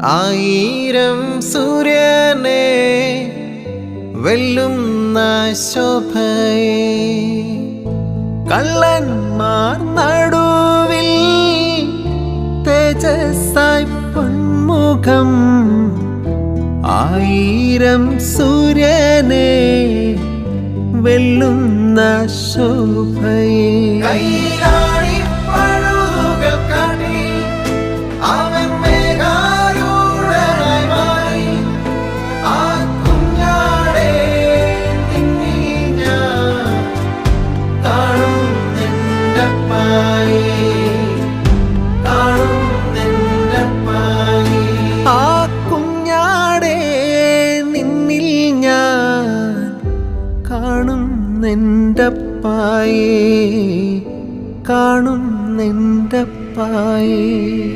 ആയിരം സൂര്യനെ വെല്ലുന്ന ശോഭയെ കള്ളന്മാർ നടുവിൽ തേജസ്സായി പൊന്മുഖം ആയിരം സൂര്യനെ വെല്ലുന്ന ശോഭയെ കാണുന്നെൻ്റപ്പായേ